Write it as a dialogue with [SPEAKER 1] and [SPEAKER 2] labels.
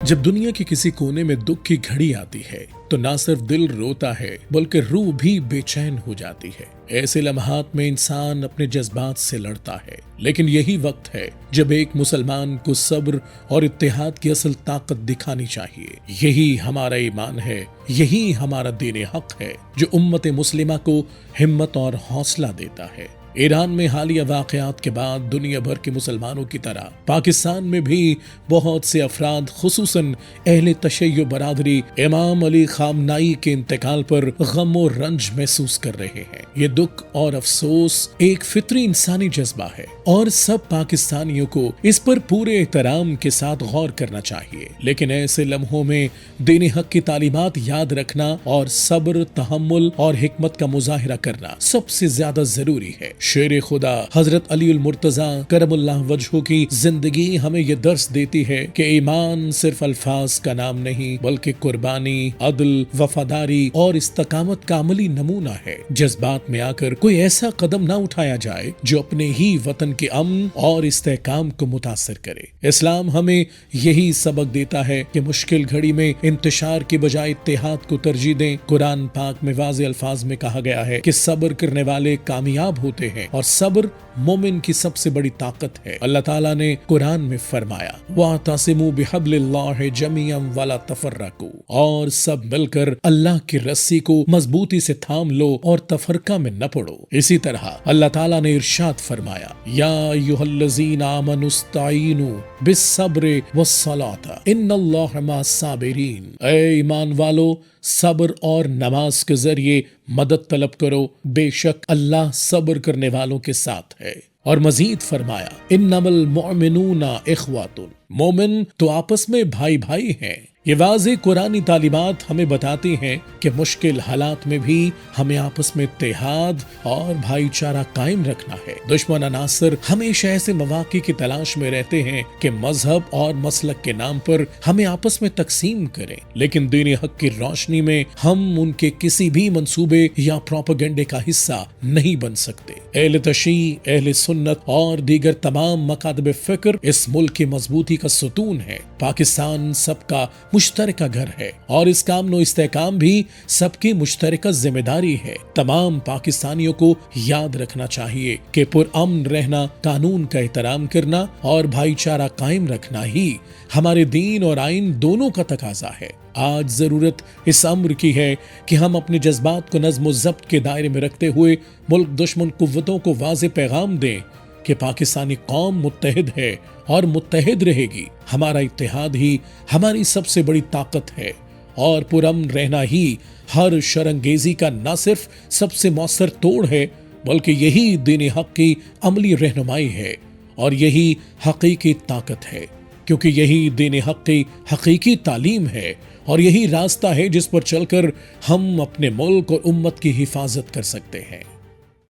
[SPEAKER 1] جب دنیا کے کسی کونے میں دکھ کی گھڑی آتی ہے تو نہ صرف دل روتا ہے بلکہ روح بھی بے چین ہو جاتی ہے۔ ایسے لمحات میں انسان اپنے جذبات سے لڑتا ہے، لیکن یہی وقت ہے جب ایک مسلمان کو صبر اور اتحاد کی اصل طاقت دکھانی چاہیے۔ یہی ہمارا ایمان ہے، یہی ہمارا دین حق ہے جو امت مسلمہ کو ہمت اور حوصلہ دیتا ہے۔ ایران میں حالیہ واقعات کے بعد دنیا بھر کے مسلمانوں کی طرح پاکستان میں بھی بہت سے افراد خصوصاً اہل تشیع برادری امام علی خامنائی کے انتقال پر غم و رنج محسوس کر رہے ہیں۔ یہ دکھ اور افسوس ایک فطری انسانی جذبہ ہے اور سب پاکستانیوں کو اس پر پورے احترام کے ساتھ غور کرنا چاہیے، لیکن ایسے لمحوں میں دین حق کی تعلیمات یاد رکھنا اور صبر، تحمل اور حکمت کا مظاہرہ کرنا سب سے زیادہ ضروری ہے۔ شیر خدا حضرت علی المرتضیٰ کرم اللہ وجہہ کی زندگی ہمیں یہ درس دیتی ہے کہ ایمان صرف الفاظ کا نام نہیں بلکہ قربانی، عدل، وفاداری اور استقامت کا عملی نمونہ ہے۔ جذبات میں آ کر کوئی ایسا قدم نہ اٹھایا جائے جو اپنے ہی وطن کے امن اور استحکام کو متاثر کرے۔ اسلام ہمیں یہی سبق دیتا ہے کہ مشکل گھڑی میں انتشار کی بجائے اتحاد کو ترجیح دیں۔ قرآن پاک میں واضح الفاظ میں کہا گیا ہے کہ صبر کرنے والے کامیاب ہوتے ہیں اور صبر مومن کی سب سے بڑی طاقت ہے۔ اللہ تعالیٰ نے قرآن میں فرمایا وَاعْتَصِمُوا بِحَبْلِ اللَّهِ جَمِيعًا وَلَا تَفَرَّقُوا، اور سب مل کر اللہ کی رسی کو مضبوطی سے تھام لو اور تفرقہ میں نہ پڑو۔ اسی طرح اللہ تعالیٰ نے ارشاد فرمایا یا ایھا الذین آمنوا استعینوا بالصبر والصلاۃ ان اللہ مع الصابرین، اے ایمان والو صبر اور نماز کے ذریعے مدد طلب کرو، بے شک اللہ صبر کرنے والوں کے ساتھ ہے۔ اور مزید فرمایا انما المؤمنون اخوۃ، مومن تو آپس میں بھائی بھائی ہیں۔ یہ واضح قرآنی تعلیمات ہمیں بتاتی ہیں کہ مشکل حالات میں بھی ہمیں آپس میں اتحاد اور بھائی چارہ قائم رکھنا ہے۔ دشمن عناصر ہمیشہ ایسے مواقع کی تلاش میں رہتے ہیں کہ مذہب اور مسلک کے نام پر ہمیں آپس میں تقسیم کریں، لیکن دین حق کی روشنی میں ہم ان کے کسی بھی منصوبے یا پروپیگنڈے کا حصہ نہیں بن سکتے۔ اہل تشیع، اہل سنت اور دیگر تمام مکاتب فکر اس ملک کی مضبوطی کا ستون ہے۔ پاکستان سب کا مشترکہ گھر ہے اور اس کا امن و استحکام بھی سب کی مشترکہ ذمہ داری ہے۔ تمام پاکستانیوں کو یاد رکھنا چاہیے کہ پرامن رہنا، قانون کا احترام کرنا اور بھائی چارہ قائم رکھنا ہی ہمارے دین اور آئین دونوں کا تقاضا ہے۔ آج ضرورت اس امر کی ہے کہ ہم اپنے جذبات کو نظم و ضبط کے دائرے میں رکھتے ہوئے ملک دشمن قوتوں کو واضح پیغام دیں کہ پاکستانی قوم متحد ہے اور متحد رہے گی۔ ہمارا اتحاد ہی ہماری سب سے بڑی طاقت ہے اور پرامن رہنا ہی ہر شرانگیزی کا نہ صرف سب سے مؤثر توڑ ہے بلکہ یہی دین حق کی عملی رہنمائی ہے اور یہی حقیقی طاقت ہے، کیونکہ یہی دین حق کی حقیقی تعلیم ہے اور یہی راستہ ہے جس پر چل کر ہم اپنے ملک اور امت کی حفاظت کر سکتے ہیں۔